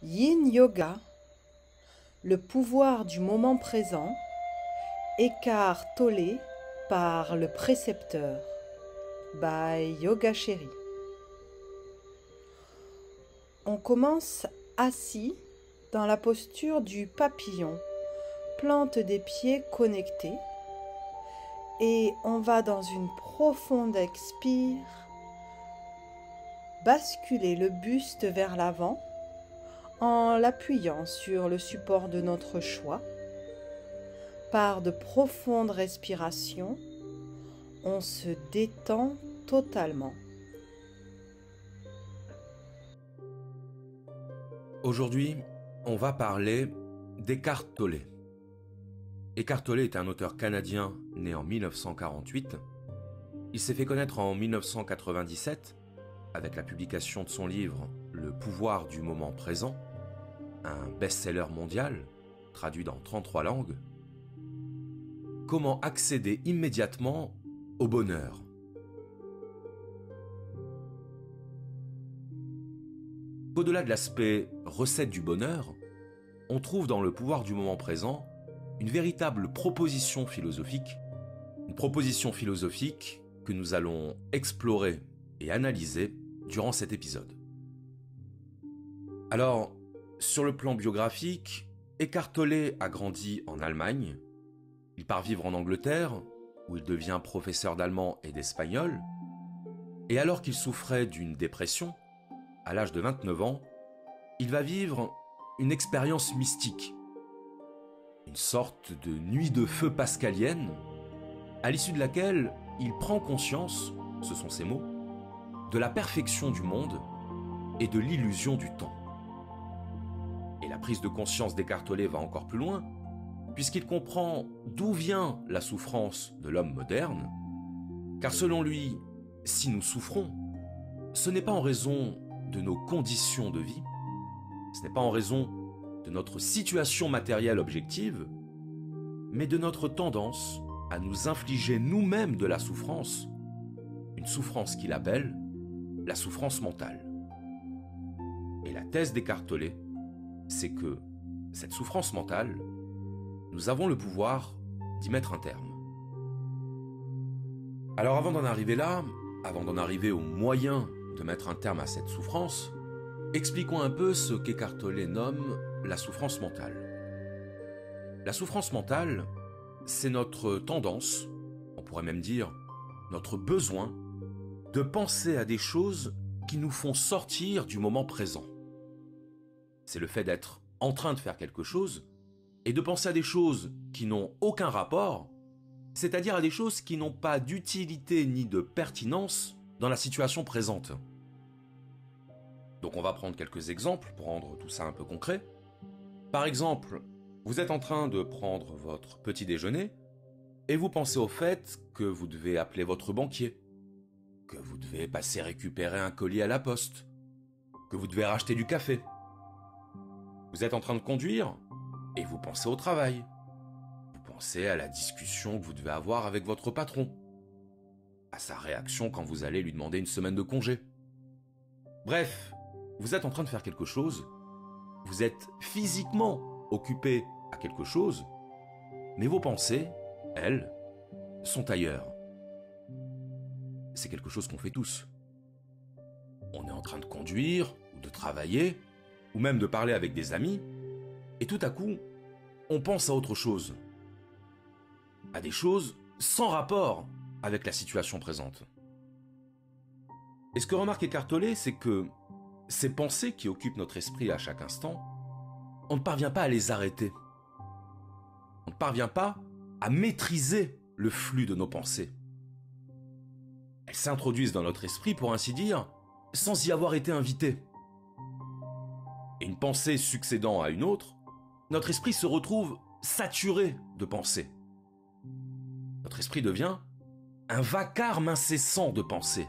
Yin Yoga, le pouvoir du moment présent, Eckhart Tolle par le précepteur, by Yoga Chéri. On commence assis dans la posture du papillon, plante des pieds connectés et on va dans une profonde expire, basculer le buste vers l'avant en l'appuyant sur le support de notre choix. Par de profondes respirations, on se détend totalement. Aujourd'hui, on va parler d'Eckhart Tolle. Eckhart Tolle est un auteur canadien né en 1948. Il s'est fait connaître en 1997 avec la publication de son livre « Le pouvoir du moment présent », un best-seller mondial, traduit dans 33 langues. Comment accéder immédiatement au bonheur? Au-delà de l'aspect recette du bonheur, on trouve dans le pouvoir du moment présent une véritable proposition philosophique, que nous allons explorer et analyser durant cet épisode. Alors, sur le plan biographique, Eckhart Tolle a grandi en Allemagne. Il part vivre en Angleterre, où il devient professeur d'allemand et d'espagnol. Et alors qu'il souffrait d'une dépression, à l'âge de 29 ans, il va vivre une expérience mystique. Une sorte de nuit de feu pascalienne, à l'issue de laquelle il prend conscience, ce sont ses mots, de la perfection du monde et de l'illusion du temps. Et la prise de conscience d'Eckhart Tolle va encore plus loin, puisqu'il comprend d'où vient la souffrance de l'homme moderne, car selon lui, si nous souffrons, ce n'est pas en raison de nos conditions de vie, ce n'est pas en raison de notre situation matérielle objective, mais de notre tendance à nous infliger nous-mêmes de la souffrance, une souffrance qu'il appelle la souffrance mentale. Et la thèse d'Eckhart Tolle, c'est que cette souffrance mentale, nous avons le pouvoir d'y mettre un terme. Alors avant d'en arriver là, avant d'en arriver au moyen de mettre un terme à cette souffrance, expliquons un peu ce qu'Eckhart Tolle nomme la souffrance mentale. La souffrance mentale, c'est notre tendance, on pourrait même dire notre besoin, de penser à des choses qui nous font sortir du moment présent. C'est le fait d'être en train de faire quelque chose et de penser à des choses qui n'ont aucun rapport, c'est-à-dire à des choses qui n'ont pas d'utilité ni de pertinence dans la situation présente. Donc on va prendre quelques exemples pour rendre tout ça un peu concret. Par exemple, vous êtes en train de prendre votre petit déjeuner et vous pensez au fait que vous devez appeler votre banquier, que vous devez passer récupérer un colis à la poste, que vous devez racheter du café. Vous êtes en train de conduire et vous pensez au travail. Vous pensez à la discussion que vous devez avoir avec votre patron, à sa réaction quand vous allez lui demander une semaine de congé. Bref, vous êtes en train de faire quelque chose, vous êtes physiquement occupé à quelque chose, mais vos pensées, elles, sont ailleurs. C'est quelque chose qu'on fait tous. On est en train de conduire, ou de travailler, ou même de parler avec des amis, et tout à coup, on pense à autre chose. À des choses sans rapport avec la situation présente. Et ce que remarque Eckhart Tolle, c'est que ces pensées qui occupent notre esprit à chaque instant, on ne parvient pas à les arrêter. On ne parvient pas à maîtriser le flux de nos pensées. Elles s'introduisent dans notre esprit, pour ainsi dire, sans y avoir été invitées. Et une pensée succédant à une autre, notre esprit se retrouve saturé de pensées. Notre esprit devient un vacarme incessant de pensées.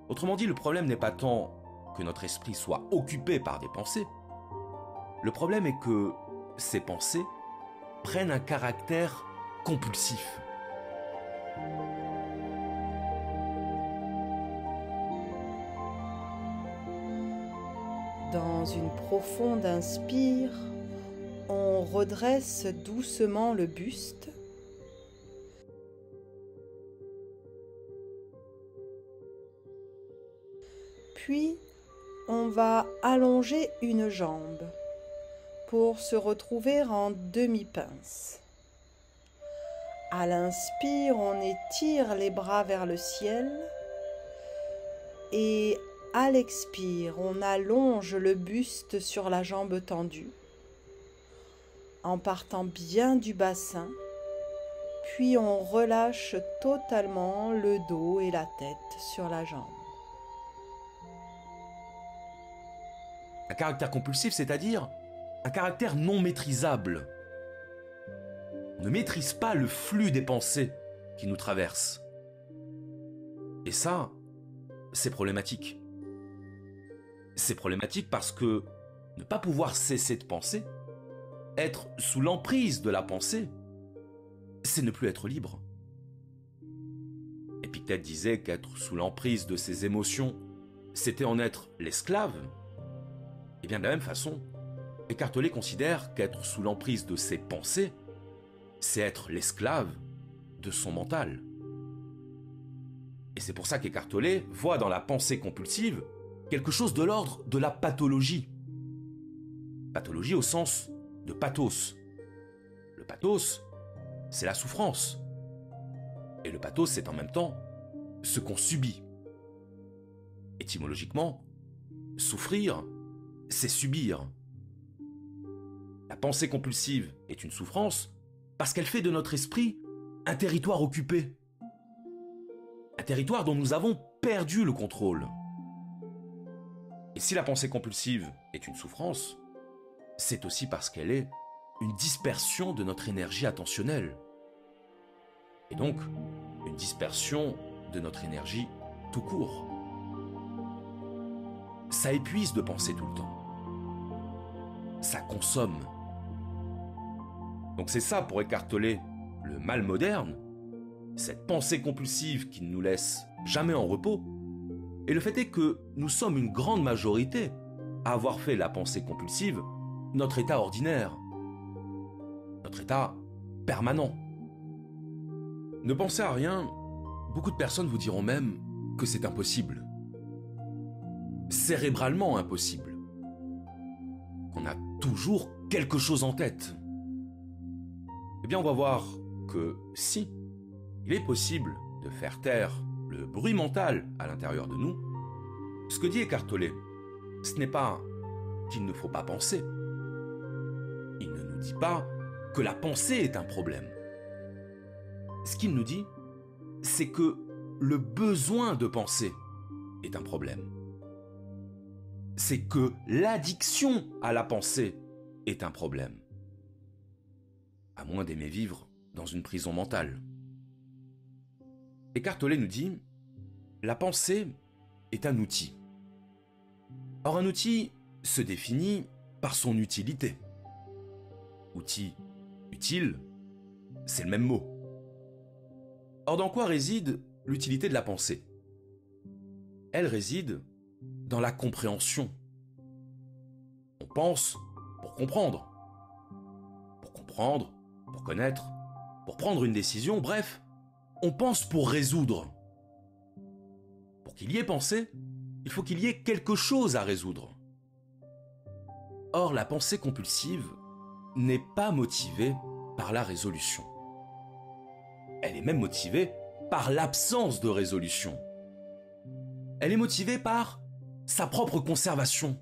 Autrement dit, le problème n'est pas tant que notre esprit soit occupé par des pensées. Le problème est que ces pensées prennent un caractère compulsif. Dans une profonde inspire, on redresse doucement le buste. Puis, on va allonger une jambe pour se retrouver en demi-pince. À l'inspire, on étire les bras vers le ciel et à l'expire, on allonge le buste sur la jambe tendue en partant bien du bassin, puis on relâche totalement le dos et la tête sur la jambe. Un caractère compulsif, c'est-à-dire un caractère non maîtrisable. On ne maîtrise pas le flux des pensées qui nous traversent. Et ça, c'est problématique. C'est problématique parce que ne pas pouvoir cesser de penser, être sous l'emprise de la pensée, c'est ne plus être libre. Épictète disait qu'être sous l'emprise de ses émotions, c'était en être l'esclave. Et bien de la même façon, Eckhart Tolle considère qu'être sous l'emprise de ses pensées, c'est être l'esclave de son mental. Et c'est pour ça qu'Eckhart Tolle voit dans la pensée compulsive quelque chose de l'ordre de la pathologie. Pathologie au sens de pathos. Le pathos, c'est la souffrance. Et le pathos, c'est en même temps ce qu'on subit. Étymologiquement, souffrir, c'est subir. La pensée compulsive est une souffrance parce qu'elle fait de notre esprit un territoire occupé. Un territoire dont nous avons perdu le contrôle. Et si la pensée compulsive est une souffrance, c'est aussi parce qu'elle est une dispersion de notre énergie attentionnelle. Et donc, une dispersion de notre énergie tout court. Ça épuise de penser tout le temps. Ça consomme. Donc c'est ça pour Eckhart Tolle, le mal moderne, cette pensée compulsive qui ne nous laisse jamais en repos. Et le fait est que nous sommes une grande majorité à avoir fait la pensée compulsive notre état ordinaire, notre état permanent. Ne pensez à rien, beaucoup de personnes vous diront même que c'est impossible. Cérébralement impossible. Qu'on a toujours quelque chose en tête. Eh bien, on va voir que si, il est possible de faire taire le bruit mental à l'intérieur de nous, ce que dit Eckhart Tolle, ce n'est pas qu'il ne faut pas penser. Il ne nous dit pas que la pensée est un problème. Ce qu'il nous dit, c'est que le besoin de penser est un problème. C'est que l'addiction à la pensée est un problème. À moins d'aimer vivre dans une prison mentale. Eckhart Tolle nous dit, la pensée est un outil. Or, un outil se définit par son utilité. Outil, utile, c'est le même mot. Or, dans quoi réside l'utilité de la pensée? Elle réside dans la compréhension. On pense pour comprendre. Pour comprendre, pour connaître, pour prendre une décision, bref, on pense pour résoudre. Pour qu'il y ait pensée, il faut qu'il y ait quelque chose à résoudre. Or, la pensée compulsive n'est pas motivée par la résolution. Elle est même motivée par l'absence de résolution. Elle est motivée par sa propre conservation.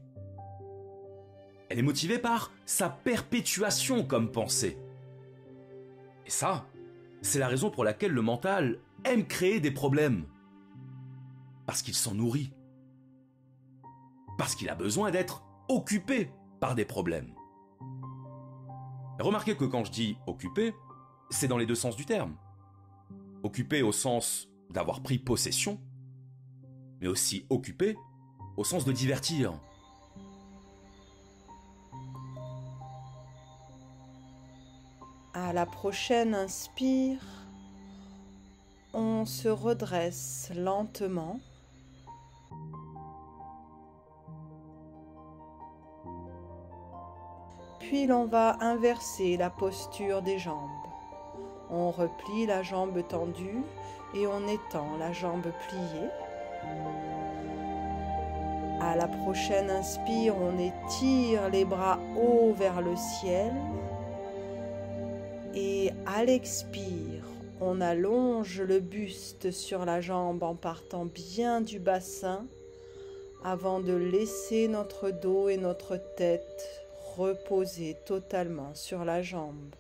Elle est motivée par sa perpétuation comme pensée. Et ça, c'est la raison pour laquelle le mental aime créer des problèmes. Parce qu'il s'en nourrit. Parce qu'il a besoin d'être occupé par des problèmes. Remarquez que quand je dis occupé, c'est dans les deux sens du terme. Occupé au sens d'avoir pris possession, mais aussi occupé au sens de divertir. À la prochaine inspire, on se redresse lentement. Puis l'on va inverser la posture des jambes. On replie la jambe tendue et on étend la jambe pliée. À la prochaine inspire, on étire les bras hauts vers le ciel. Et à l'expire, on allonge le buste sur la jambe en partant bien du bassin avant de laisser notre dos et notre tête reposer totalement sur la jambe.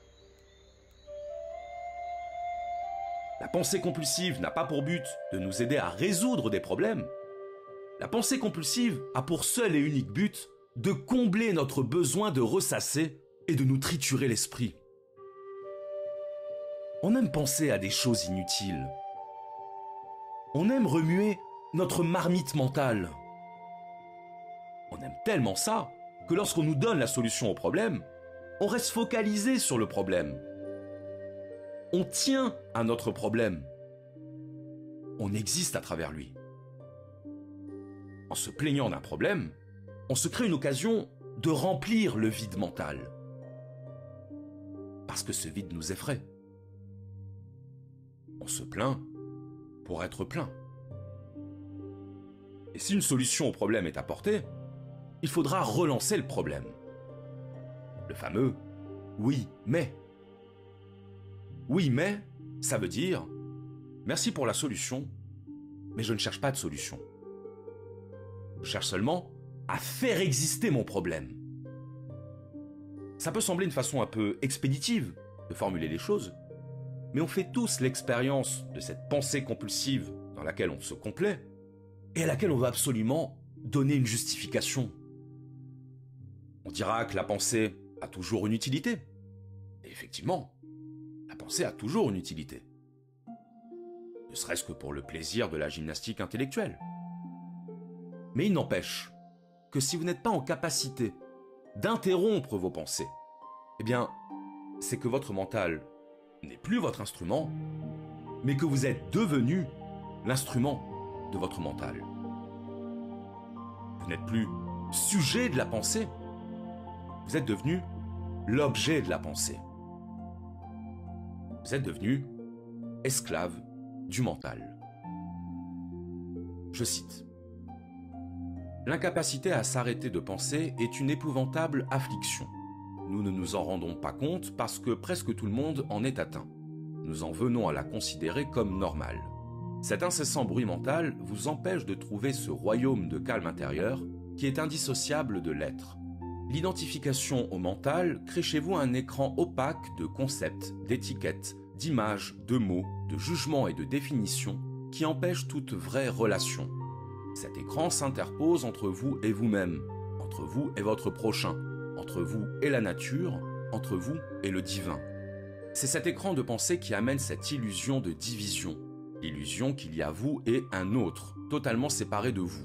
La pensée compulsive n'a pas pour but de nous aider à résoudre des problèmes. La pensée compulsive a pour seul et unique but de combler notre besoin de ressasser et de nous triturer l'esprit. On aime penser à des choses inutiles. On aime remuer notre marmite mentale. On aime tellement ça que lorsqu'on nous donne la solution au problème, on reste focalisé sur le problème. On tient à notre problème. On existe à travers lui. En se plaignant d'un problème, on se crée une occasion de remplir le vide mental. Parce que ce vide nous effraie. On se plaint pour être plein. Et si une solution au problème est apportée, il faudra relancer le problème. Le fameux « oui, mais ». Oui, mais, ça veut dire « merci pour la solution, mais je ne cherche pas de solution. Je cherche seulement à faire exister mon problème. » Ça peut sembler une façon un peu expéditive de formuler les choses, mais on fait tous l'expérience de cette pensée compulsive dans laquelle on se complaît et à laquelle on veut absolument donner une justification. On dira que la pensée a toujours une utilité. Et effectivement, la pensée a toujours une utilité. Ne serait-ce que pour le plaisir de la gymnastique intellectuelle. Mais il n'empêche que si vous n'êtes pas en capacité d'interrompre vos pensées, eh bien, c'est que votre mental n'est plus votre instrument, mais que vous êtes devenu l'instrument de votre mental. Vous n'êtes plus sujet de la pensée, vous êtes devenu l'objet de la pensée. Vous êtes devenu esclave du mental. Je cite. L'incapacité à s'arrêter de penser est une épouvantable affliction. Nous ne nous en rendons pas compte parce que presque tout le monde en est atteint. Nous en venons à la considérer comme normale. Cet incessant bruit mental vous empêche de trouver ce royaume de calme intérieur qui est indissociable de l'être. L'identification au mental crée chez vous un écran opaque de concepts, d'étiquettes, d'images, de mots, de jugements et de définitions qui empêchent toute vraie relation. Cet écran s'interpose entre vous et vous-même, entre vous et votre prochain, entre vous et la nature, entre vous et le divin. C'est cet écran de pensée qui amène cette illusion de division, l'illusion qu'il y a vous et un autre, totalement séparé de vous.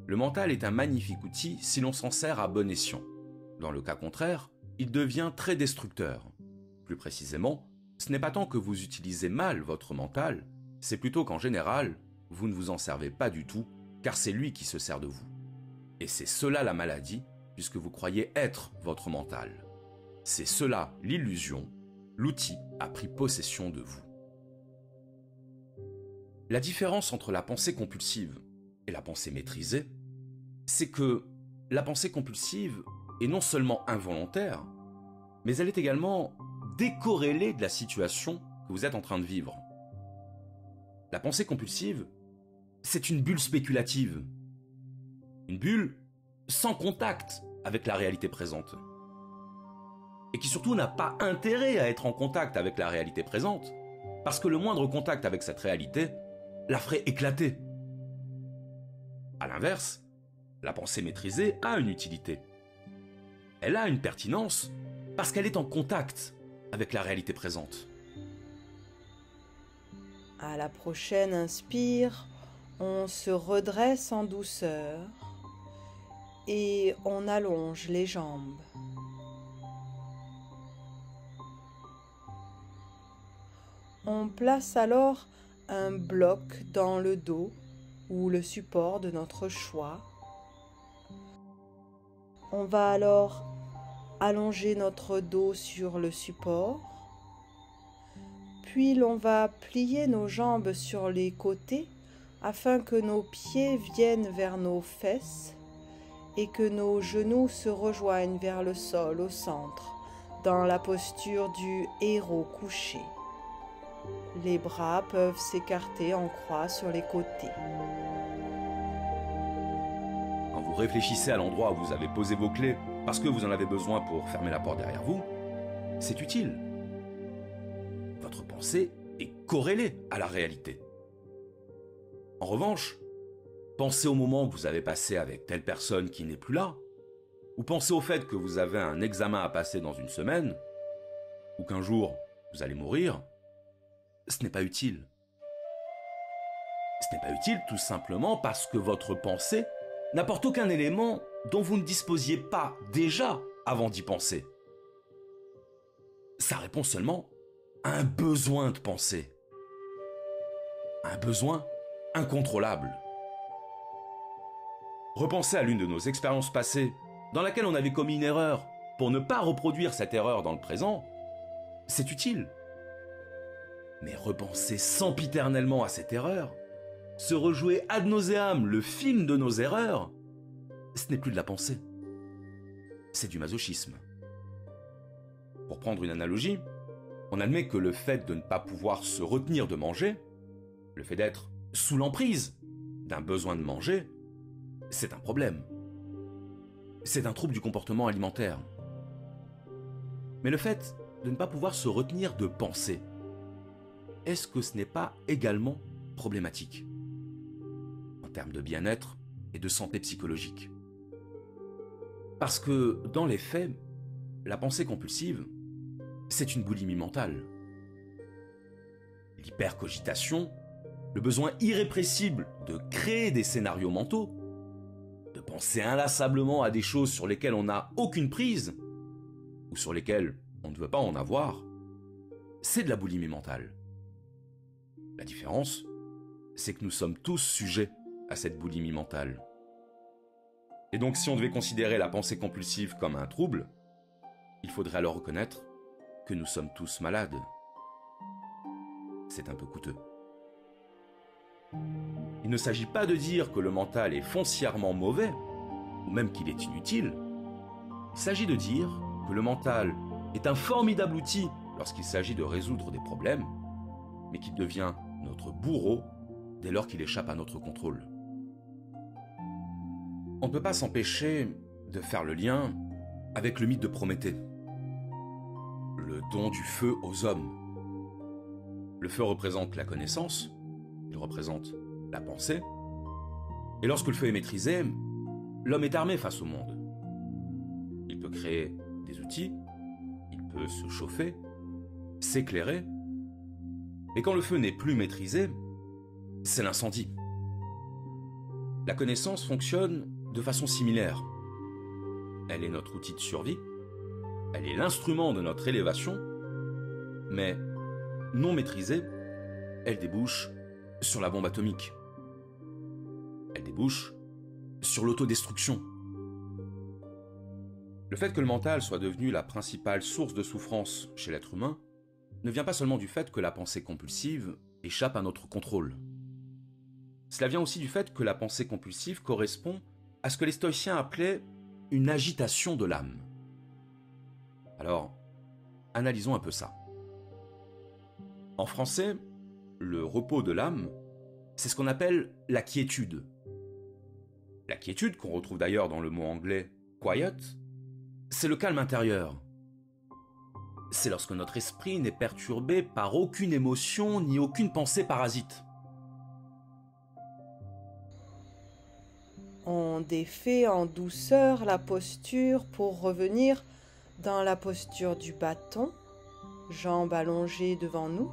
Le mental est un magnifique outil si l'on s'en sert à bon escient. Dans le cas contraire, il devient très destructeur. Plus précisément, ce n'est pas tant que vous utilisez mal votre mental, c'est plutôt qu'en général, vous ne vous en servez pas du tout, car c'est lui qui se sert de vous. Et c'est cela la maladie, puisque vous croyez être votre mental. C'est cela l'illusion, l'outil a pris possession de vous. La différence entre la pensée compulsive et la pensée maîtrisée, c'est que la pensée compulsive est non seulement involontaire, mais elle est également décorrélée de la situation que vous êtes en train de vivre. La pensée compulsive, c'est une bulle spéculative. Une bulle sans contact avec la réalité présente. Et qui surtout n'a pas intérêt à être en contact avec la réalité présente, parce que le moindre contact avec cette réalité la ferait éclater. À l'inverse, la pensée maîtrisée a une utilité. Elle a une pertinence parce qu'elle est en contact avec la réalité présente. À la prochaine inspire, on se redresse en douceur et on allonge les jambes. On place alors un bloc dans le dos ou le support de notre choix. On va alors allonger notre dos sur le support. Puis l'on va plier nos jambes sur les côtés afin que nos pieds viennent vers nos fesses et que nos genoux se rejoignent vers le sol au centre, dans la posture du héros couché. Les bras peuvent s'écarter en croix sur les côtés. Quand vous réfléchissez à l'endroit où vous avez posé vos clés parce que vous en avez besoin pour fermer la porte derrière vous, c'est utile. Votre pensée est corrélée à la réalité. En revanche, pensez au moment que vous avez passé avec telle personne qui n'est plus là, ou pensez au fait que vous avez un examen à passer dans une semaine, ou qu'un jour vous allez mourir, ce n'est pas utile. Ce n'est pas utile tout simplement parce que votre pensée n'apporte aucun élément dont vous ne disposiez pas déjà avant d'y penser. Ça répond seulement à un besoin de penser. Un besoin incontrôlable. Repensez à l'une de nos expériences passées dans laquelle on avait commis une erreur pour ne pas reproduire cette erreur dans le présent. C'est utile. Mais repenser sempiternellement à cette erreur, se rejouer ad nauseam le film de nos erreurs, ce n'est plus de la pensée. C'est du masochisme. Pour prendre une analogie, on admet que le fait de ne pas pouvoir se retenir de manger, le fait d'être sous l'emprise d'un besoin de manger, c'est un problème. C'est un trouble du comportement alimentaire. Mais le fait de ne pas pouvoir se retenir de penser, est-ce que ce n'est pas également problématique en termes de bien-être et de santé psychologique? Parce que, dans les faits, la pensée compulsive, c'est une boulimie mentale. L'hypercogitation, le besoin irrépressible de créer des scénarios mentaux, de penser inlassablement à des choses sur lesquelles on n'a aucune prise, ou sur lesquelles on ne veut pas en avoir, c'est de la boulimie mentale. La différence, c'est que nous sommes tous sujets à cette boulimie mentale. Et donc si on devait considérer la pensée compulsive comme un trouble, il faudrait alors reconnaître que nous sommes tous malades. C'est un peu coûteux. Il ne s'agit pas de dire que le mental est foncièrement mauvais, ou même qu'il est inutile. Il s'agit de dire que le mental est un formidable outil lorsqu'il s'agit de résoudre des problèmes, mais qu'il devient notre bourreau dès lors qu'il échappe à notre contrôle. On ne peut pas s'empêcher de faire le lien avec le mythe de Prométhée, le don du feu aux hommes. Le feu représente la connaissance, il représente la pensée, et lorsque le feu est maîtrisé, l'homme est armé face au monde. Il peut créer des outils, il peut se chauffer, s'éclairer, et quand le feu n'est plus maîtrisé, c'est l'incendie. La connaissance fonctionne de façon similaire. Elle est notre outil de survie, elle est l'instrument de notre élévation, mais non maîtrisée, elle débouche sur la bombe atomique. Elle débouche sur l'autodestruction. Le fait que le mental soit devenu la principale source de souffrance chez l'être humain ne vient pas seulement du fait que la pensée compulsive échappe à notre contrôle. Cela vient aussi du fait que la pensée compulsive correspond à ce que les stoïciens appelaient une agitation de l'âme. Alors, analysons un peu ça. En français, le repos de l'âme, c'est ce qu'on appelle la quiétude. La quiétude, qu'on retrouve d'ailleurs dans le mot anglais « quiet », c'est le calme intérieur. C'est lorsque notre esprit n'est perturbé par aucune émotion ni aucune pensée parasite. On défait en douceur la posture pour revenir dans la posture du bâton, jambes allongées devant nous.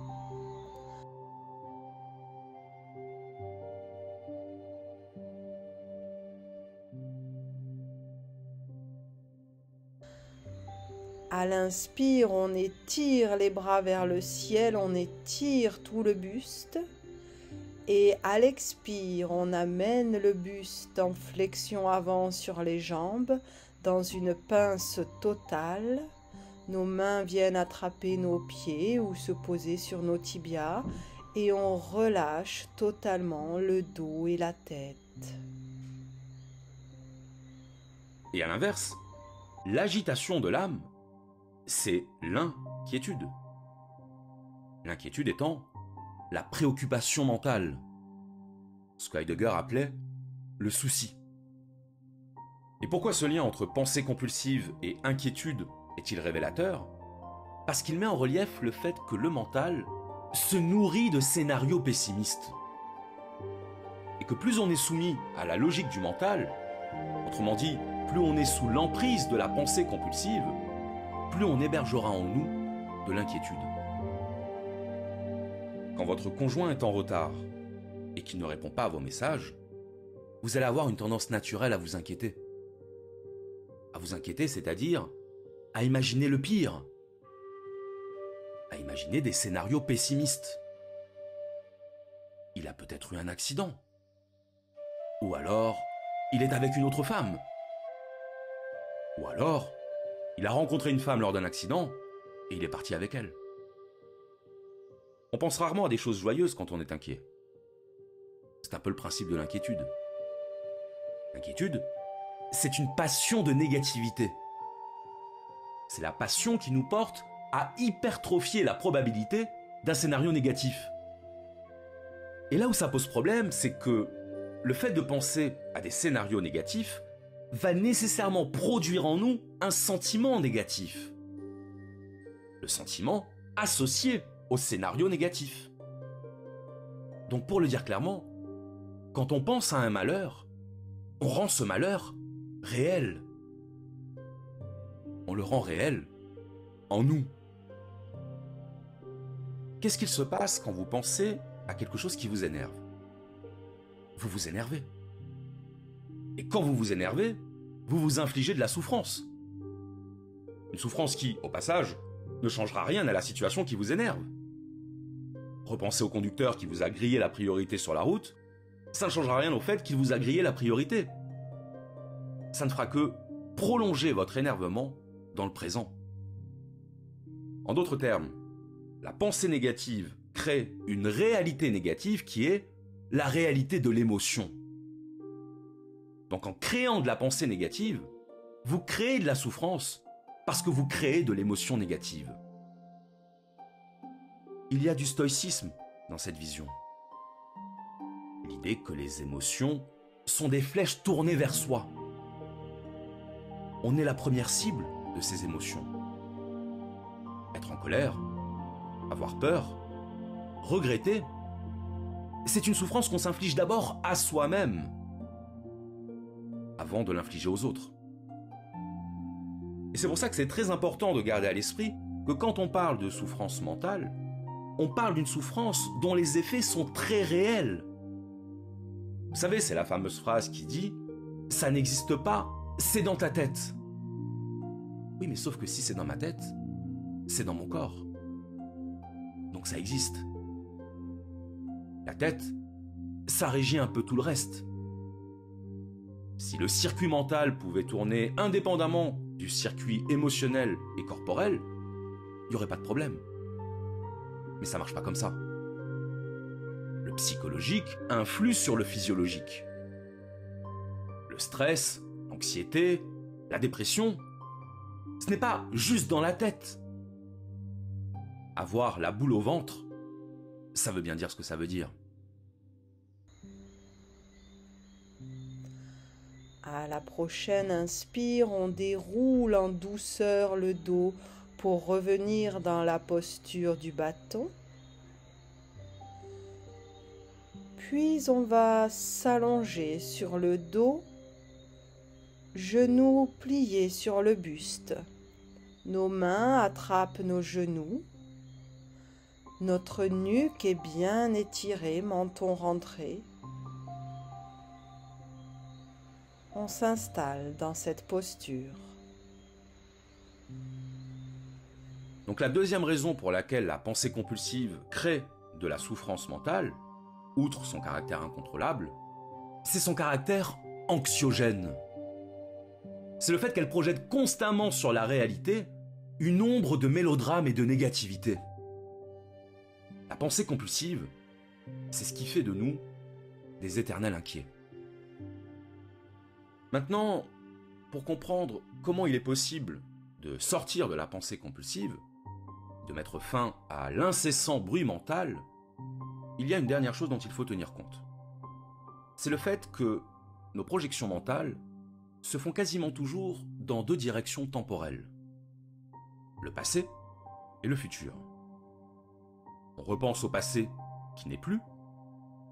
À l'inspire, on étire les bras vers le ciel, on étire tout le buste. Et à l'expire, on amène le buste en flexion avant sur les jambes, Dans une pince totale, nos mains viennent attraper nos pieds ou se poser sur nos tibias et on relâche totalement le dos et la tête. Et à l'inverse, l'agitation de l'âme, c'est l'inquiétude. L'inquiétude étant la préoccupation mentale, ce que Heidegger appelait le souci. Et pourquoi ce lien entre pensée compulsive et inquiétude est-il révélateur? Parce qu'il met en relief le fait que le mental se nourrit de scénarios pessimistes. Et que plus on est soumis à la logique du mental, autrement dit, plus on est sous l'emprise de la pensée compulsive, plus on hébergera en nous de l'inquiétude. Quand votre conjoint est en retard et qu'il ne répond pas à vos messages, vous allez avoir une tendance naturelle à vous inquiéter. À vous inquiéter, c'est-à-dire à imaginer le pire, à imaginer des scénarios pessimistes. Il a peut-être eu un accident. Ou alors, il est avec une autre femme. Ou alors, il a rencontré une femme lors d'un accident et il est parti avec elle. On pense rarement à des choses joyeuses quand on est inquiet. C'est un peu le principe de l'inquiétude. L'inquiétude, c'est une passion de négativité. C'est la passion qui nous porte à hypertrophier la probabilité d'un scénario négatif. Et là où ça pose problème, c'est que le fait de penser à des scénarios négatifs va nécessairement produire en nous un sentiment négatif. Le sentiment associé au scénario négatif. Donc pour le dire clairement, quand on pense à un malheur, on rend ce malheur réel. On le rend réel en nous. Qu'est-ce qu'il se passe quand vous pensez à quelque chose qui vous énerve? Vous vous énervez. Et quand vous vous énervez, vous vous infligez de la souffrance. Une souffrance qui, au passage, ne changera rien à la situation qui vous énerve. Repensez au conducteur qui vous a grillé la priorité sur la route, ça ne changera rien au fait qu'il vous a grillé la priorité. Ça ne fera que prolonger votre énervement dans le présent. En d'autres termes, la pensée négative crée une réalité négative qui est la réalité de l'émotion. Donc en créant de la pensée négative, vous créez de la souffrance parce que vous créez de l'émotion négative. Il y a du stoïcisme dans cette vision. L'idée que les émotions sont des flèches tournées vers soi. On est la première cible de ces émotions. Être en colère, avoir peur, regretter, c'est une souffrance qu'on s'inflige d'abord à soi-même, avant de l'infliger aux autres. Et c'est pour ça que c'est très important de garder à l'esprit que quand on parle de souffrance mentale, on parle d'une souffrance dont les effets sont très réels. Vous savez, c'est la fameuse phrase qui dit « ça n'existe pas, c'est dans ta tête ». Oui, mais sauf que si c'est dans ma tête, c'est dans mon corps. Donc ça existe. La tête, ça régit un peu tout le reste. Si le circuit mental pouvait tourner indépendamment du circuit émotionnel et corporel, il n'y aurait pas de problème. Mais ça marche pas comme ça. Le psychologique influe sur le physiologique. Le stress, l'anxiété, la dépression, ce n'est pas juste dans la tête. Avoir la boule au ventre, ça veut bien dire ce que ça veut dire. À la prochaine inspire, on déroule en douceur le dos pour revenir dans la posture du bâton. Puis on va s'allonger sur le dos, genoux pliés sur le buste. Nos mains attrapent nos genoux. Notre nuque est bien étirée, menton rentré. On s'installe dans cette posture. Donc la deuxième raison pour laquelle la pensée compulsive crée de la souffrance mentale, outre son caractère incontrôlable, c'est son caractère anxiogène. c'est le fait qu'elle projette constamment sur la réalité une ombre de mélodrame et de négativité. La pensée compulsive, c'est ce qui fait de nous des éternels inquiets. Maintenant, pour comprendre comment il est possible de sortir de la pensée compulsive, de mettre fin à l'incessant bruit mental, il y a une dernière chose dont il faut tenir compte. C'est le fait que nos projections mentales se font quasiment toujours dans deux directions temporelles. Le passé et le futur. On repense au passé qui n'est plus,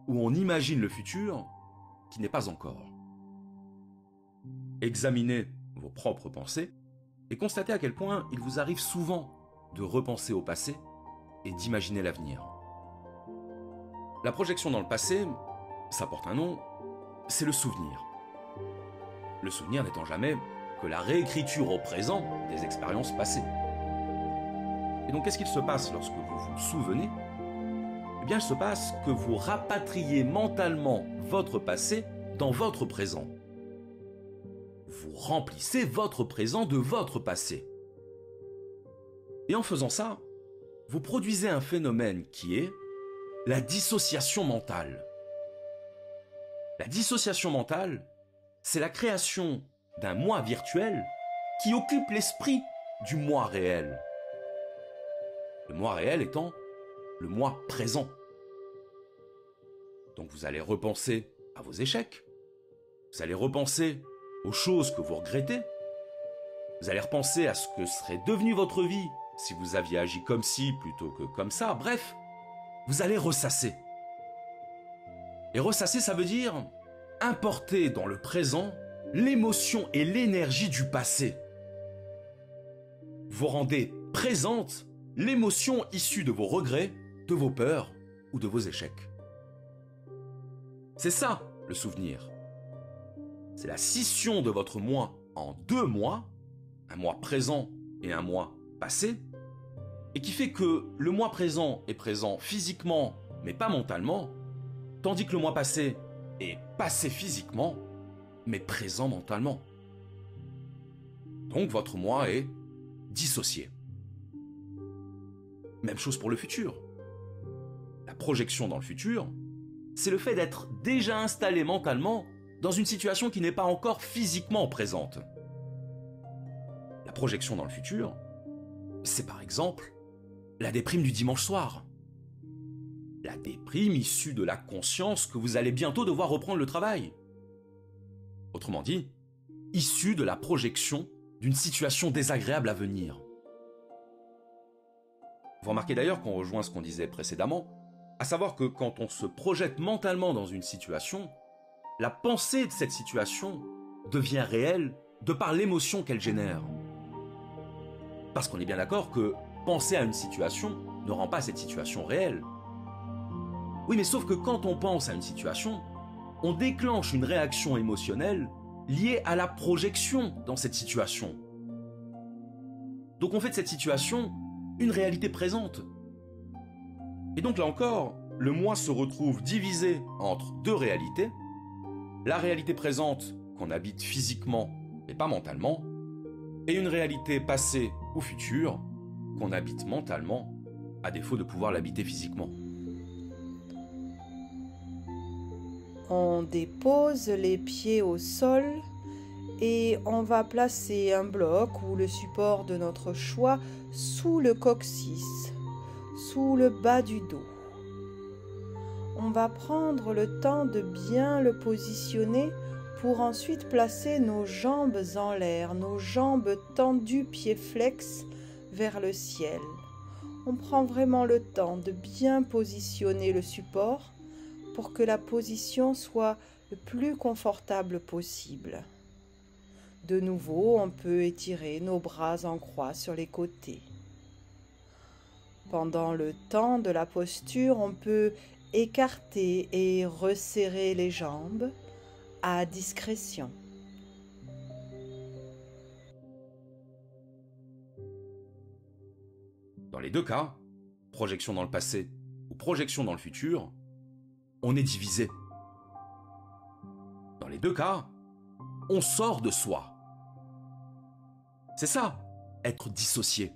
ou on imagine le futur qui n'est pas encore. Examinez vos propres pensées et constatez à quel point il vous arrive souvent de repenser au passé et d'imaginer l'avenir. La projection dans le passé, ça porte un nom, c'est le souvenir. Le souvenir n'étant jamais que la réécriture au présent des expériences passées. Et donc qu'est-ce qu'il se passe lorsque vous vous souvenez ? Eh bien, il se passe que vous rapatriez mentalement votre passé dans votre présent. Vous remplissez votre présent de votre passé. Et en faisant ça, vous produisez un phénomène qui est la dissociation mentale. La dissociation mentale, c'est la création d'un moi virtuel qui occupe l'esprit du moi réel. Le moi réel étant le moi présent. Donc vous allez repenser à vos échecs, vous allez repenser aux choses que vous regrettez, vous allez repenser à ce que serait devenue votre vie si vous aviez agi comme ci plutôt que comme ça, bref, vous allez ressasser. Et ressasser, ça veut dire importer dans le présent l'émotion et l'énergie du passé. Vous rendez présente l'émotion issue de vos regrets, de vos peurs ou de vos échecs. C'est ça, le souvenir. C'est la scission de votre moi en deux mois, un mois présent et un mois passé, et qui fait que le mois présent est présent physiquement, mais pas mentalement, tandis que le mois passé est passé physiquement, mais présent mentalement. Donc votre moi est dissocié. Même chose pour le futur. La projection dans le futur, c'est le fait d'être déjà installé mentalement dans une situation qui n'est pas encore physiquement présente. La projection dans le futur, c'est par exemple la déprime du dimanche soir. La déprime issue de la conscience que vous allez bientôt devoir reprendre le travail. Autrement dit, issue de la projection d'une situation désagréable à venir. Vous remarquez d'ailleurs qu'on rejoint ce qu'on disait précédemment, à savoir que quand on se projette mentalement dans une situation, la pensée de cette situation devient réelle de par l'émotion qu'elle génère. Parce qu'on est bien d'accord que penser à une situation ne rend pas cette situation réelle. Oui, mais sauf que quand on pense à une situation, on déclenche une réaction émotionnelle liée à la projection dans cette situation. Donc on fait de cette situation une réalité présente. Et donc là encore, le moi se retrouve divisé entre deux réalités, la réalité présente qu'on habite physiquement et pas mentalement, et une réalité passée ou future qu'on habite mentalement, à défaut de pouvoir l'habiter physiquement. On dépose les pieds au sol et on va placer un bloc ou le support de notre choix sous le coccyx, sous le bas du dos. On va prendre le temps de bien le positionner pour ensuite placer nos jambes en l'air, nos jambes tendues, pieds flex vers le ciel. On prend vraiment le temps de bien positionner le support pour que la position soit le plus confortable possible. De nouveau, on peut étirer nos bras en croix sur les côtés. Pendant le temps de la posture, on peut écarter et resserrer les jambes à discrétion. Dans les deux cas, projection dans le passé ou projection dans le futur, on est divisé. Dans les deux cas, on sort de soi. C'est ça, être dissocié.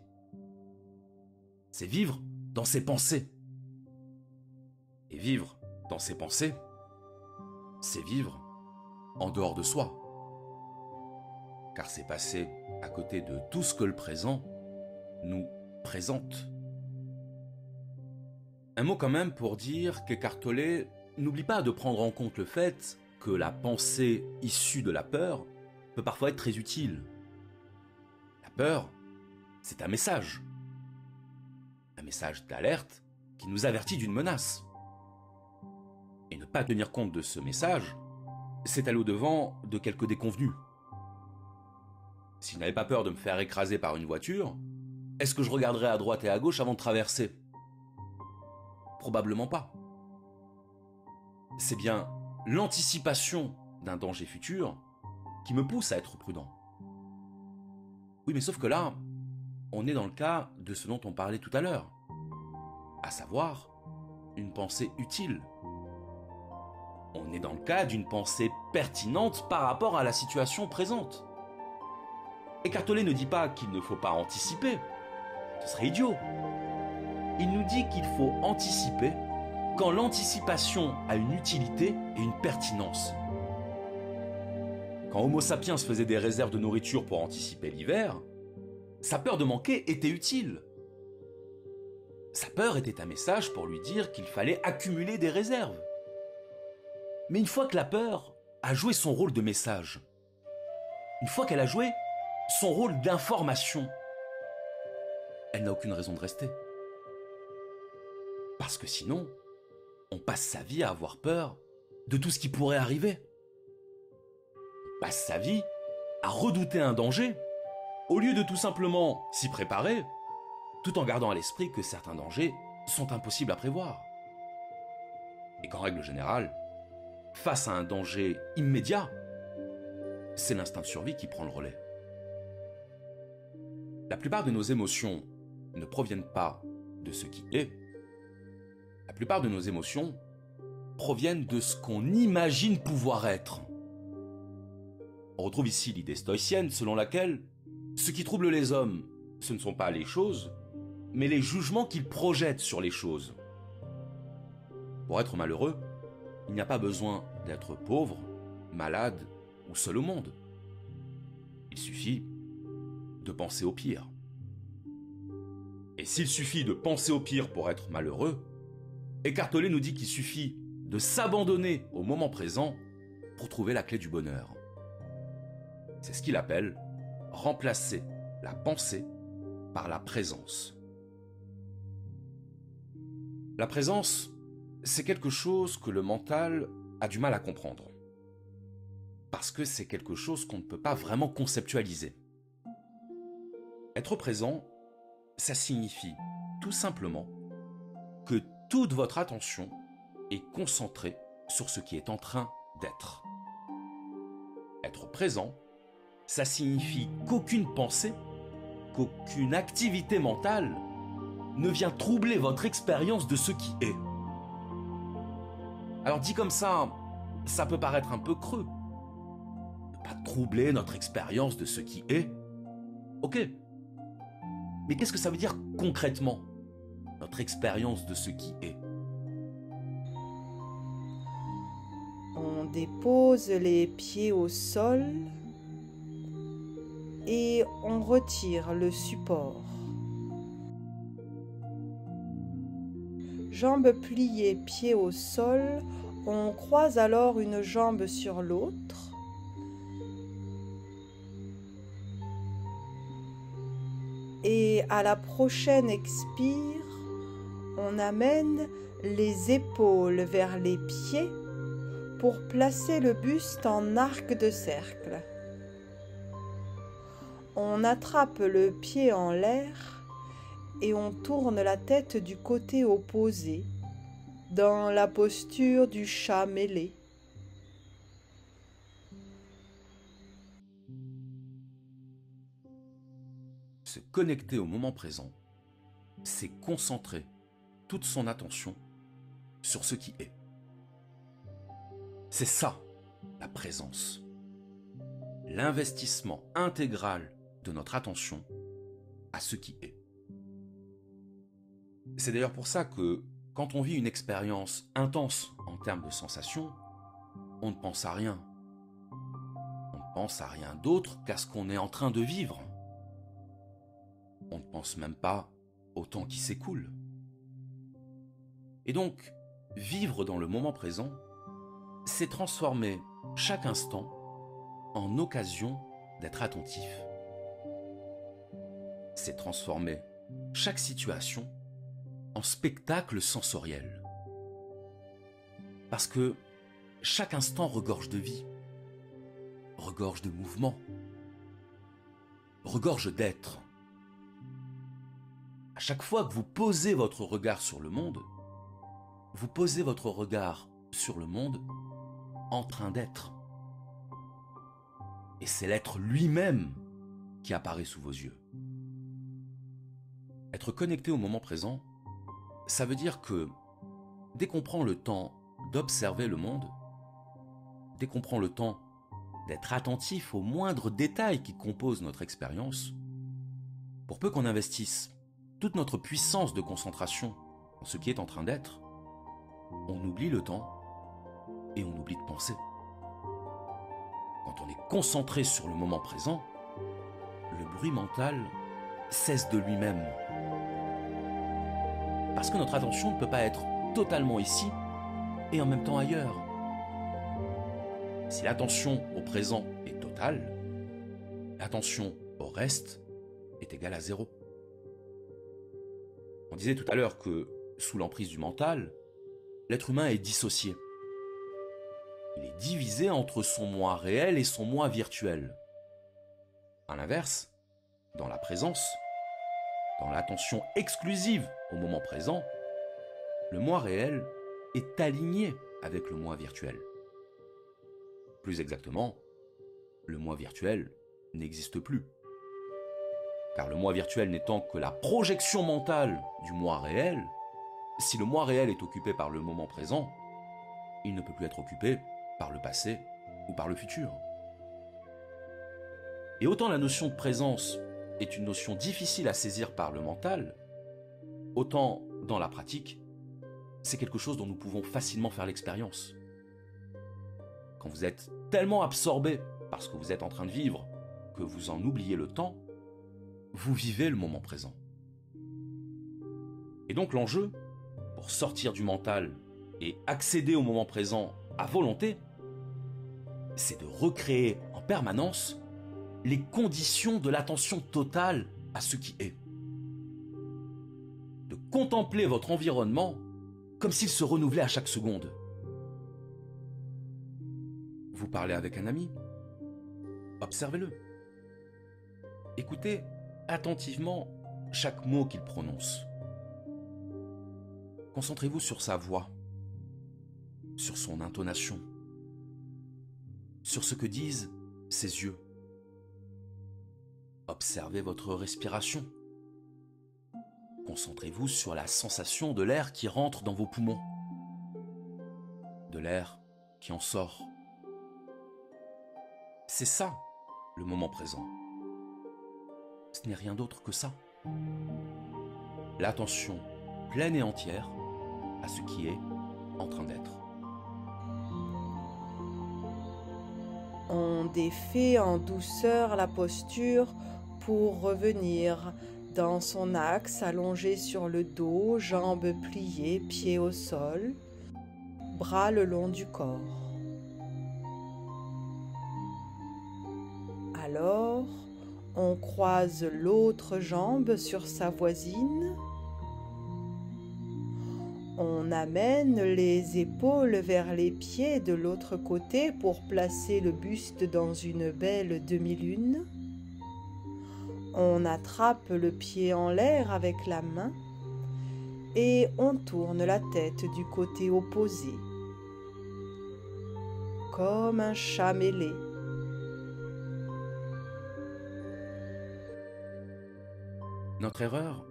C'est vivre dans ses pensées. Et vivre dans ses pensées, c'est vivre en dehors de soi. Car c'est passer à côté de tout ce que le présent nous présente. Un mot quand même pour dire qu'Eckhart Tolle n'oublie pas de prendre en compte le fait que la pensée issue de la peur peut parfois être très utile. La peur, c'est un message d'alerte qui nous avertit d'une menace. Et ne pas tenir compte de ce message, c'est aller au-devant de quelques déconvenues. Si je n'avais pas peur de me faire écraser par une voiture, est-ce que je regarderais à droite et à gauche avant de traverser? Probablement pas. C'est bien l'anticipation d'un danger futur qui me pousse à être prudent. Oui, mais sauf que là, on est dans le cas de ce dont on parlait tout à l'heure, à savoir une pensée utile. On est dans le cas d'une pensée pertinente par rapport à la situation présente. Eckhart Tolle ne dit pas qu'il ne faut pas anticiper, ce serait idiot. Il nous dit qu'il faut anticiper quand l'anticipation a une utilité et une pertinence. Quand Homo sapiens faisait des réserves de nourriture pour anticiper l'hiver, sa peur de manquer était utile. Sa peur était un message pour lui dire qu'il fallait accumuler des réserves. Mais une fois que la peur a joué son rôle de message, une fois qu'elle a joué son rôle d'information, elle n'a aucune raison de rester. Parce que sinon, on passe sa vie à avoir peur de tout ce qui pourrait arriver. On passe sa vie à redouter un danger, au lieu de tout simplement s'y préparer, tout en gardant à l'esprit que certains dangers sont impossibles à prévoir. Et qu'en règle générale, face à un danger immédiat, c'est l'instinct de survie qui prend le relais. La plupart de nos émotions ne proviennent pas de ce qui est. La plupart de nos émotions proviennent de ce qu'on imagine pouvoir être. On retrouve ici l'idée stoïcienne selon laquelle ce qui trouble les hommes, ce ne sont pas les choses, mais les jugements qu'ils projettent sur les choses. Pour être malheureux, il n'y a pas besoin d'être pauvre, malade ou seul au monde. Il suffit de penser au pire. Et s'il suffit de penser au pire pour être malheureux, Eckhart Tolle nous dit qu'il suffit de s'abandonner au moment présent pour trouver la clé du bonheur. C'est ce qu'il appelle remplacer la pensée par la présence. La présence, c'est quelque chose que le mental a du mal à comprendre. Parce que c'est quelque chose qu'on ne peut pas vraiment conceptualiser. Être présent, ça signifie tout simplement que toute votre attention est concentrée sur ce qui est en train d'être. Être présent, ça signifie qu'aucune pensée, qu'aucune activité mentale ne vient troubler votre expérience de ce qui est. Alors dit comme ça peut paraître un peu creux. Ne pas troubler notre expérience de ce qui est. Ok. Mais qu'est-ce que ça veut dire concrètement, notre expérience de ce qui est? On dépose les pieds au sol et on retire le support. Jambes pliées, pieds au sol, on croise alors une jambe sur l'autre. Et à la prochaine expire, on amène les épaules vers les pieds pour placer le buste en arc de cercle. On attrape le pied en l'air et on tourne la tête du côté opposé, dans la posture du chat mêlé. Se connecter au moment présent, c'est concentrer toute son attention sur ce qui est. C'est ça, la présence. L'investissement intégral de notre attention à ce qui est. C'est d'ailleurs pour ça que, quand on vit une expérience intense en termes de sensations, on ne pense à rien. On ne pense à rien d'autre qu'à ce qu'on est en train de vivre. On ne pense même pas au temps qui s'écoule. Et donc, vivre dans le moment présent, c'est transformer chaque instant en occasion d'être attentif. C'est transformer chaque situation en spectacle sensoriel. Parce que chaque instant regorge de vie, regorge de mouvement, regorge d'être. À chaque fois que vous posez votre regard sur le monde, vous posez votre regard sur le monde en train d'être. Et c'est l'être lui-même qui apparaît sous vos yeux. Être connecté au moment présent, ça veut dire que dès qu'on prend le temps d'observer le monde, dès qu'on prend le temps d'être attentif aux moindres détails qui composent notre expérience, pour peu qu'on investisse toute notre puissance de concentration dans ce qui est en train d'être, on oublie le temps et on oublie de penser. Quand on est concentré sur le moment présent, le bruit mental cesse de lui-même. Parce que notre attention ne peut pas être totalement ici et en même temps ailleurs. Si l'attention au présent est totale, l'attention au reste est égale à 0. On disait tout à l'heure que, sous l'emprise du mental, l'être humain est dissocié. Il est divisé entre son moi réel et son moi virtuel. À l'inverse, dans la présence, dans l'attention exclusive au moment présent, le moi réel est aligné avec le moi virtuel. Plus exactement, le moi virtuel n'existe plus. Car le moi virtuel n'étant que la projection mentale du moi réel, si le moi réel est occupé par le moment présent, il ne peut plus être occupé par le passé ou par le futur. Et autant la notion de présence est une notion difficile à saisir par le mental, autant dans la pratique, c'est quelque chose dont nous pouvons facilement faire l'expérience. Quand vous êtes tellement absorbé par ce que vous êtes en train de vivre que vous en oubliez le temps, vous vivez le moment présent. Et donc l'enjeu, pour sortir du mental et accéder au moment présent à volonté, c'est de recréer en permanence les conditions de l'attention totale à ce qui est. De contempler votre environnement comme s'il se renouvelait à chaque seconde. Vous parlez avec un ami, observez-le. Écoutez attentivement chaque mot qu'il prononce. Concentrez-vous sur sa voix, sur son intonation, sur ce que disent ses yeux. Observez votre respiration. Concentrez-vous sur la sensation de l'air qui rentre dans vos poumons, de l'air qui en sort. C'est ça, le moment présent. Ce n'est rien d'autre que ça. L'attention pleine et entière à ce qui est en train d'être. On défait en douceur la posture pour revenir dans son axe allongé sur le dos, jambes pliées, pieds au sol, bras le long du corps. Alors, on croise l'autre jambe sur sa voisine. On amène les épaules vers les pieds de l'autre côté pour placer le buste dans une belle demi-lune. On attrape le pied en l'air avec la main et on tourne la tête du côté opposé, comme un chat mêlé. Notre erreur,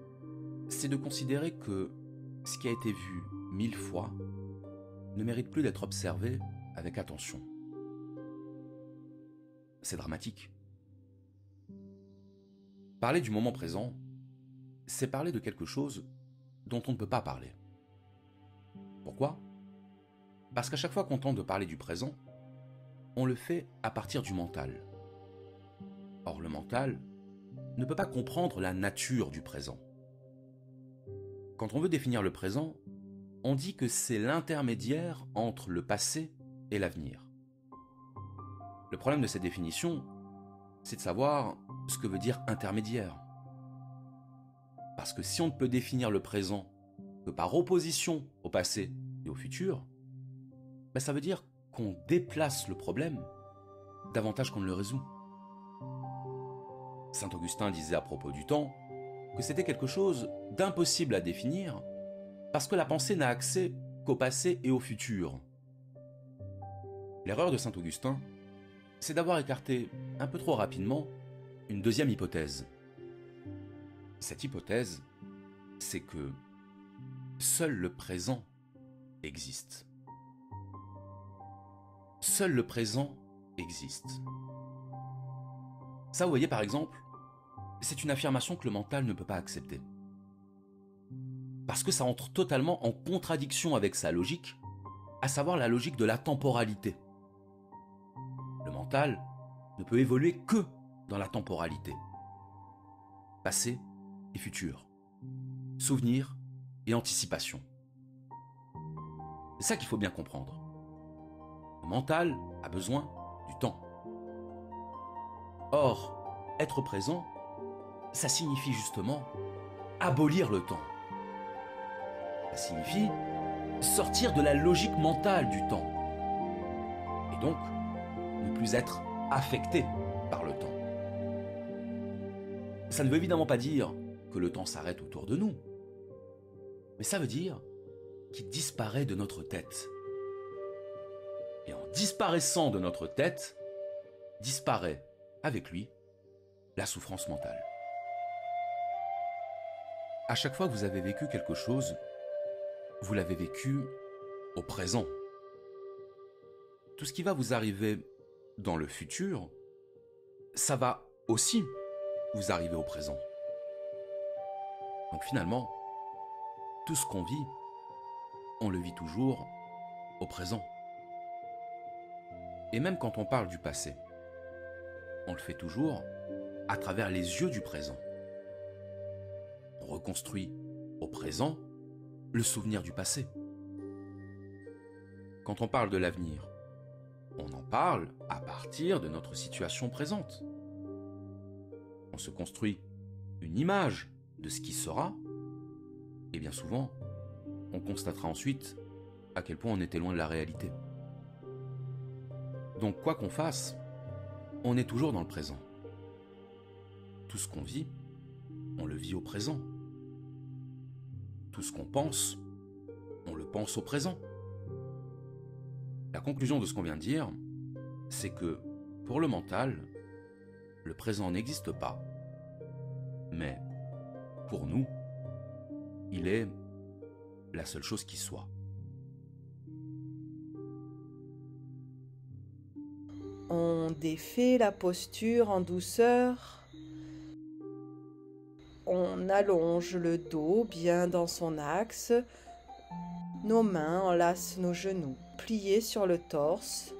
c'est de considérer que ce qui a été vu 1000 fois ne mérite plus d'être observé avec attention. C'est dramatique. Parler du moment présent, c'est parler de quelque chose dont on ne peut pas parler. Pourquoi ? Parce qu'à chaque fois qu'on tente de parler du présent, on le fait à partir du mental. Or, le mental ne peut pas comprendre la nature du présent. Quand on veut définir le présent, on dit que c'est l'intermédiaire entre le passé et l'avenir. Le problème de cette définition, c'est de savoir ce que veut dire intermédiaire. Parce que si on ne peut définir le présent que par opposition au passé et au futur, ça veut dire qu'on déplace le problème davantage qu'on ne le résout. Saint Augustin disait à propos du temps que c'était quelque chose d'impossible à définir parce que la pensée n'a accès qu'au passé et au futur. L'erreur de Saint Augustin, c'est d'avoir écarté un peu trop rapidement une deuxième hypothèse. Cette hypothèse, c'est que seul le présent existe. Seul le présent existe. Ça, vous voyez, par exemple, c'est une affirmation que le mental ne peut pas accepter. Parce que ça entre totalement en contradiction avec sa logique, à savoir la logique de la temporalité. Le mental ne peut évoluer que dans la temporalité. Passé et futur. Souvenir et anticipation. C'est ça qu'il faut bien comprendre. Le mental a besoin du temps. Or, être présent, ça signifie justement abolir le temps. Ça signifie sortir de la logique mentale du temps. Et donc, ne plus être affecté par le temps. Ça ne veut évidemment pas dire que le temps s'arrête autour de nous. Mais ça veut dire qu'il disparaît de notre tête. Et en disparaissant de notre tête, disparaît avec lui la souffrance mentale. À chaque fois que vous avez vécu quelque chose, vous l'avez vécu au présent. Tout ce qui va vous arriver dans le futur, ça va aussi vous arriver au présent. Donc finalement, tout ce qu'on vit, on le vit toujours au présent. Et même quand on parle du passé, on le fait toujours à travers les yeux du présent. On reconstruit au présent le souvenir du passé. Quand on parle de l'avenir, on en parle à partir de notre situation présente. On se construit une image de ce qui sera, et bien souvent, on constatera ensuite à quel point on était loin de la réalité. Donc quoi qu'on fasse, on est toujours dans le présent. Tout ce qu'on vit, on le vit au présent. Tout ce qu'on pense, on le pense au présent. La conclusion de ce qu'on vient de dire, c'est que pour le mental, le présent n'existe pas. Mais pour nous, il est la seule chose qui soit. On défait la posture en douceur. On allonge le dos bien dans son axe. Nos mains enlacent nos genoux, pliés sur le torse.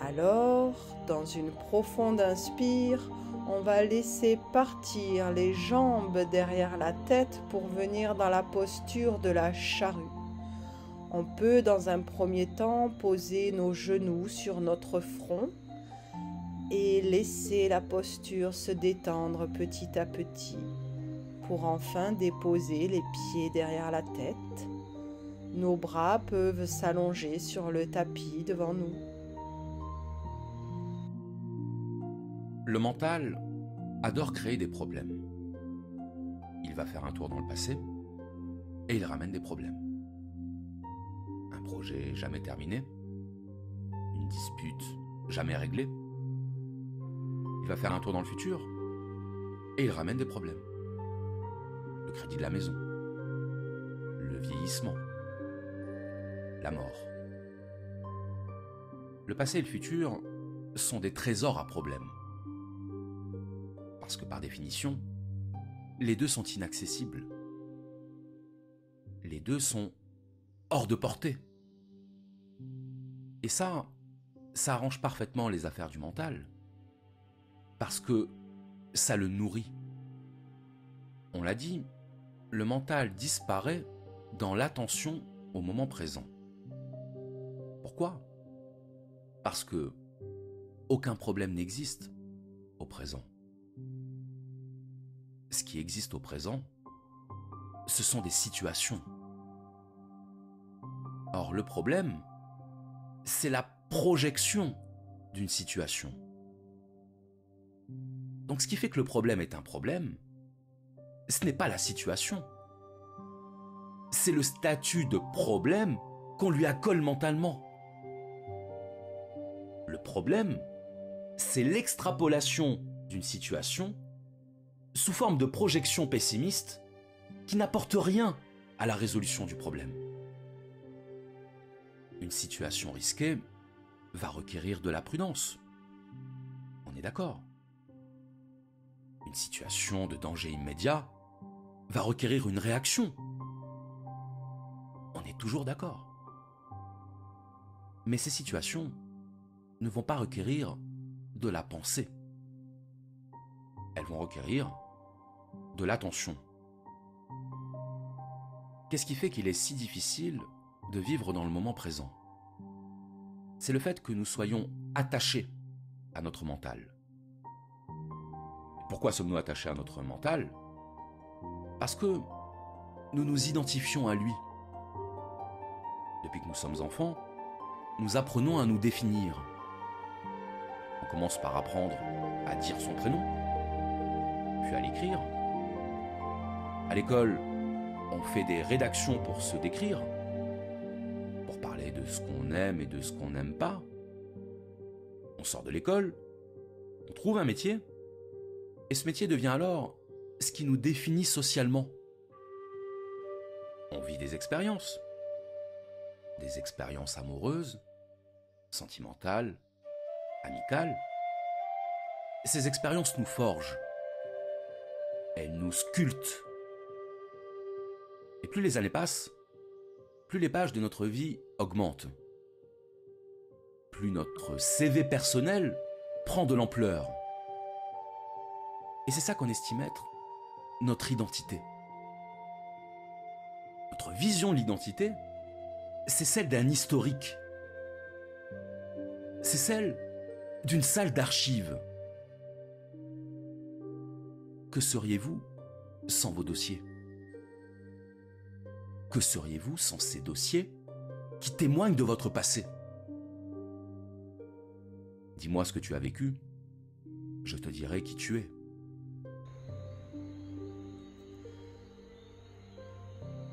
Alors, dans une profonde inspire, on va laisser partir les jambes derrière la tête pour venir dans la posture de la charrue. On peut, dans un premier temps, poser nos genoux sur notre front et laisser la posture se détendre petit à petit pour enfin déposer les pieds derrière la tête. Nos bras peuvent s'allonger sur le tapis devant nous. Le mental adore créer des problèmes. Il va faire un tour dans le passé et il ramène des problèmes. Un projet jamais terminé, une dispute jamais réglée. Il va faire un tour dans le futur et il ramène des problèmes. Le crédit de la maison, le vieillissement, la mort. Le passé et le futur sont des trésors à problème. Parce que par définition, les deux sont inaccessibles. Les deux sont hors de portée. Et ça arrange parfaitement les affaires du mental. Parce que ça le nourrit. On l'a dit, le mental disparaît dans l'attention au moment présent. Pourquoi ? Parce que aucun problème n'existe au présent. Ce qui existe au présent, ce sont des situations. Or, le problème, c'est la projection d'une situation. Donc, ce qui fait que le problème est un problème, ce n'est pas la situation. C'est le statut de problème qu'on lui accole mentalement. Le problème, c'est l'extrapolation d'une situation sous forme de projection pessimiste qui n'apporte rien à la résolution du problème. Une situation risquée va requérir de la prudence. On est d'accord. Une situation de danger immédiat va requérir une réaction. On est toujours d'accord. Mais ces situations ne vont pas requérir de la pensée. Elles vont requérir de l'attention. Qu'est-ce qui fait qu'il est si difficile de vivre dans le moment présent ? C'est le fait que nous soyons attachés à notre mental. Pourquoi sommes-nous attachés à notre mental ? Parce que nous nous identifions à lui. Depuis que nous sommes enfants, nous apprenons à nous définir. On commence par apprendre à dire son prénom, puis à l'écrire. À l'école, on fait des rédactions pour se décrire, pour parler de ce qu'on aime et de ce qu'on n'aime pas. On sort de l'école, on trouve un métier, et ce métier devient alors ce qui nous définit socialement. On vit des expériences amoureuses, sentimentales, amicales. Ces expériences nous forgent, elles nous sculptent. Et plus les années passent, plus les pages de notre vie augmentent. Plus notre CV personnel prend de l'ampleur. Et c'est ça qu'on estime être notre identité. Notre vision de l'identité, c'est celle d'un historique. C'est celle d'une salle d'archives. Que seriez-vous sans vos dossiers ? Que seriez-vous sans ces dossiers qui témoignent de votre passé ? Dis-moi ce que tu as vécu, je te dirai qui tu es.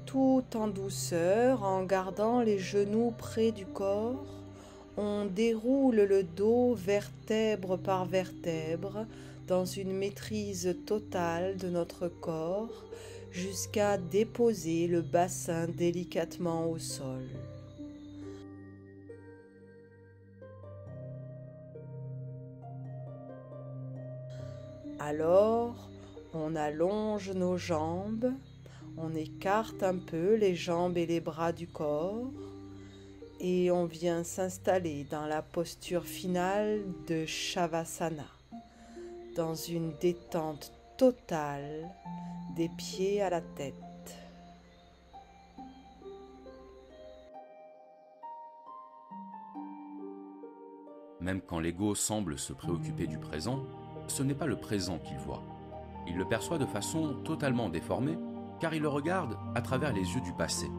Tout en douceur, en gardant les genoux près du corps, on déroule le dos vertèbre par vertèbre dans une maîtrise totale de notre corps jusqu'à déposer le bassin délicatement au sol. Alors, on allonge nos jambes, on écarte un peu les jambes et les bras du corps et on vient s'installer dans la posture finale de Shavasana, dans une détente totale des pieds à la tête. Même quand l'ego semble se préoccuper du présent, ce n'est pas le présent qu'il voit. Il le perçoit de façon totalement déformée, car il le regarde à travers les yeux du passé.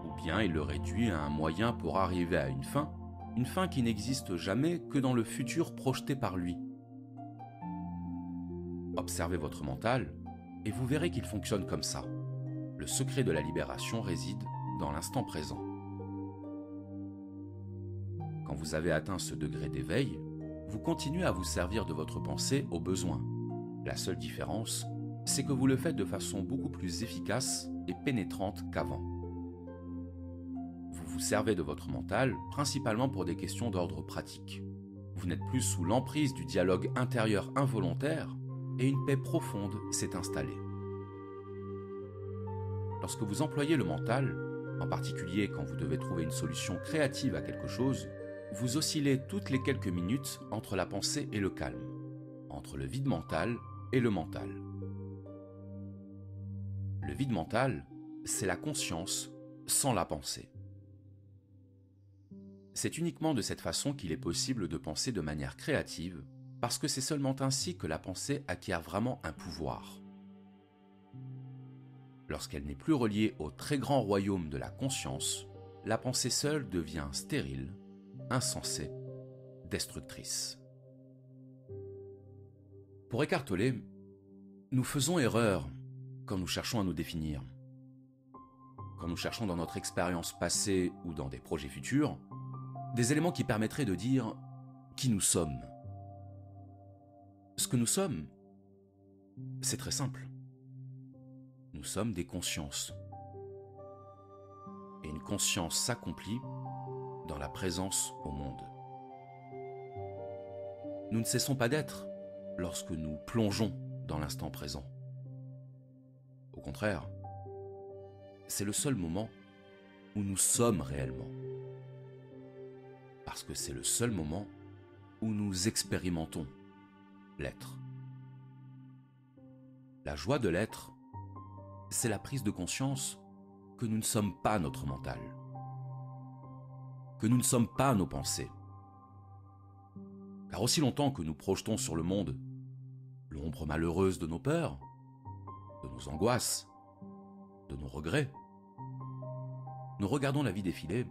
Ou bien il le réduit à un moyen pour arriver à une fin qui n'existe jamais que dans le futur projeté par lui. Observez votre mental et vous verrez qu'il fonctionne comme ça. Le secret de la libération réside dans l'instant présent. Quand vous avez atteint ce degré d'éveil, vous continuez à vous servir de votre pensée au besoin. La seule différence, c'est que vous le faites de façon beaucoup plus efficace et pénétrante qu'avant. Vous vous servez de votre mental principalement pour des questions d'ordre pratique. Vous n'êtes plus sous l'emprise du dialogue intérieur involontaire et une paix profonde s'est installée. Lorsque vous employez le mental, en particulier quand vous devez trouver une solution créative à quelque chose, vous oscillez toutes les quelques minutes entre la pensée et le calme, entre le vide mental et le mental. Le vide mental, c'est la conscience sans la pensée. C'est uniquement de cette façon qu'il est possible de penser de manière créative, parce que c'est seulement ainsi que la pensée acquiert vraiment un pouvoir. Lorsqu'elle n'est plus reliée au très grand royaume de la conscience, la pensée seule devient stérile, insensée, destructrice. Pour Eckhart Tolle, nous faisons erreur quand nous cherchons à nous définir. Quand nous cherchons dans notre expérience passée ou dans des projets futurs, des éléments qui permettraient de dire qui nous sommes. Ce que nous sommes, c'est très simple. Nous sommes des consciences. Et une conscience s'accomplit dans la présence au monde. Nous ne cessons pas d'être lorsque nous plongeons dans l'instant présent. Au contraire, c'est le seul moment où nous sommes réellement. Parce que c'est le seul moment où nous expérimentons l'être. La joie de l'être, c'est la prise de conscience que nous ne sommes pas notre mental, que nous ne sommes pas nos pensées. Car aussi longtemps que nous projetons sur le monde l'ombre malheureuse de nos peurs, de nos angoisses, de nos regrets, nous regardons la vie défiler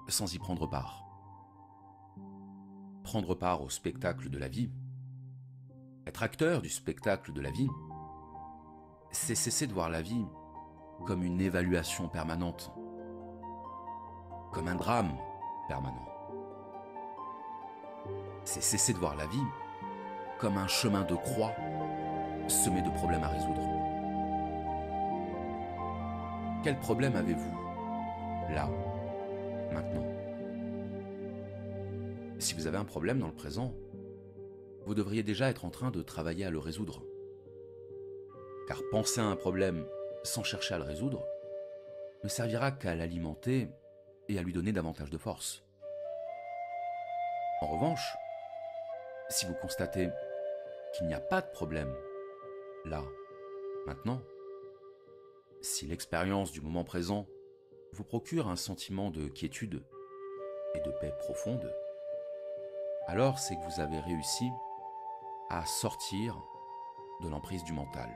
sans y prendre part. Prendre part au spectacle de la vie, être acteur du spectacle de la vie, c'est cesser de voir la vie comme une évaluation permanente, comme un drame permanent. C'est cesser de voir la vie comme un chemin de croix semé de problèmes à résoudre. Quel problème avez-vous, là, maintenant ? Si vous avez un problème dans le présent, vous devriez déjà être en train de travailler à le résoudre. Car penser à un problème sans chercher à le résoudre ne servira qu'à l'alimenter et à lui donner davantage de force. En revanche, si vous constatez qu'il n'y a pas de problème, là, maintenant, si l'expérience du moment présent vous procure un sentiment de quiétude et de paix profonde, alors c'est que vous avez réussi à sortir de l'emprise du mental.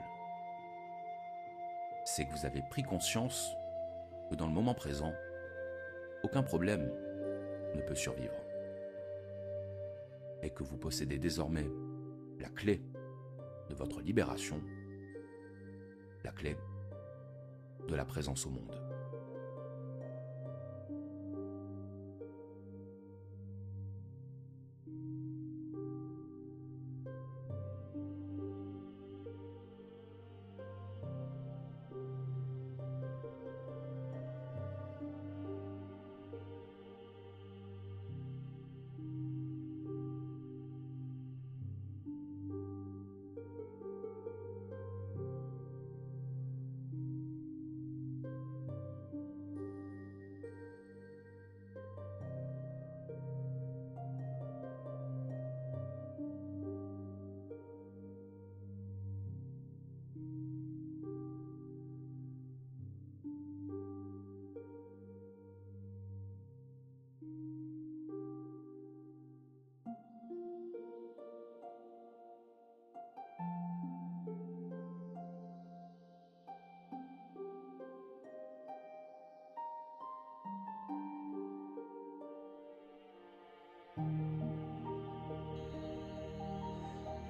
C'est que vous avez pris conscience que dans le moment présent, aucun problème ne peut survivre. Et que vous possédez désormais la clé de votre libération, la clé de la présence au monde.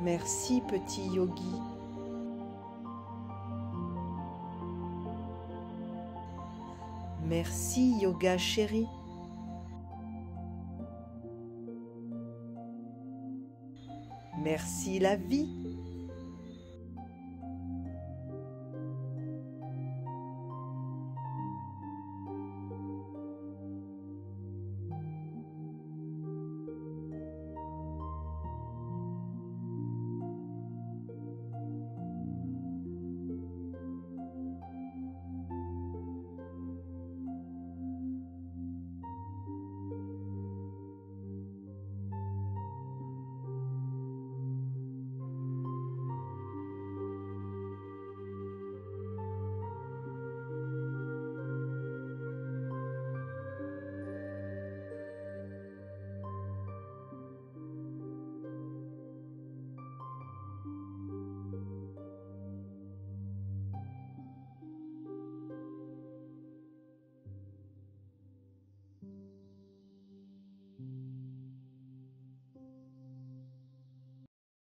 Merci petit yogi. Merci yoga chéri. Merci la vie.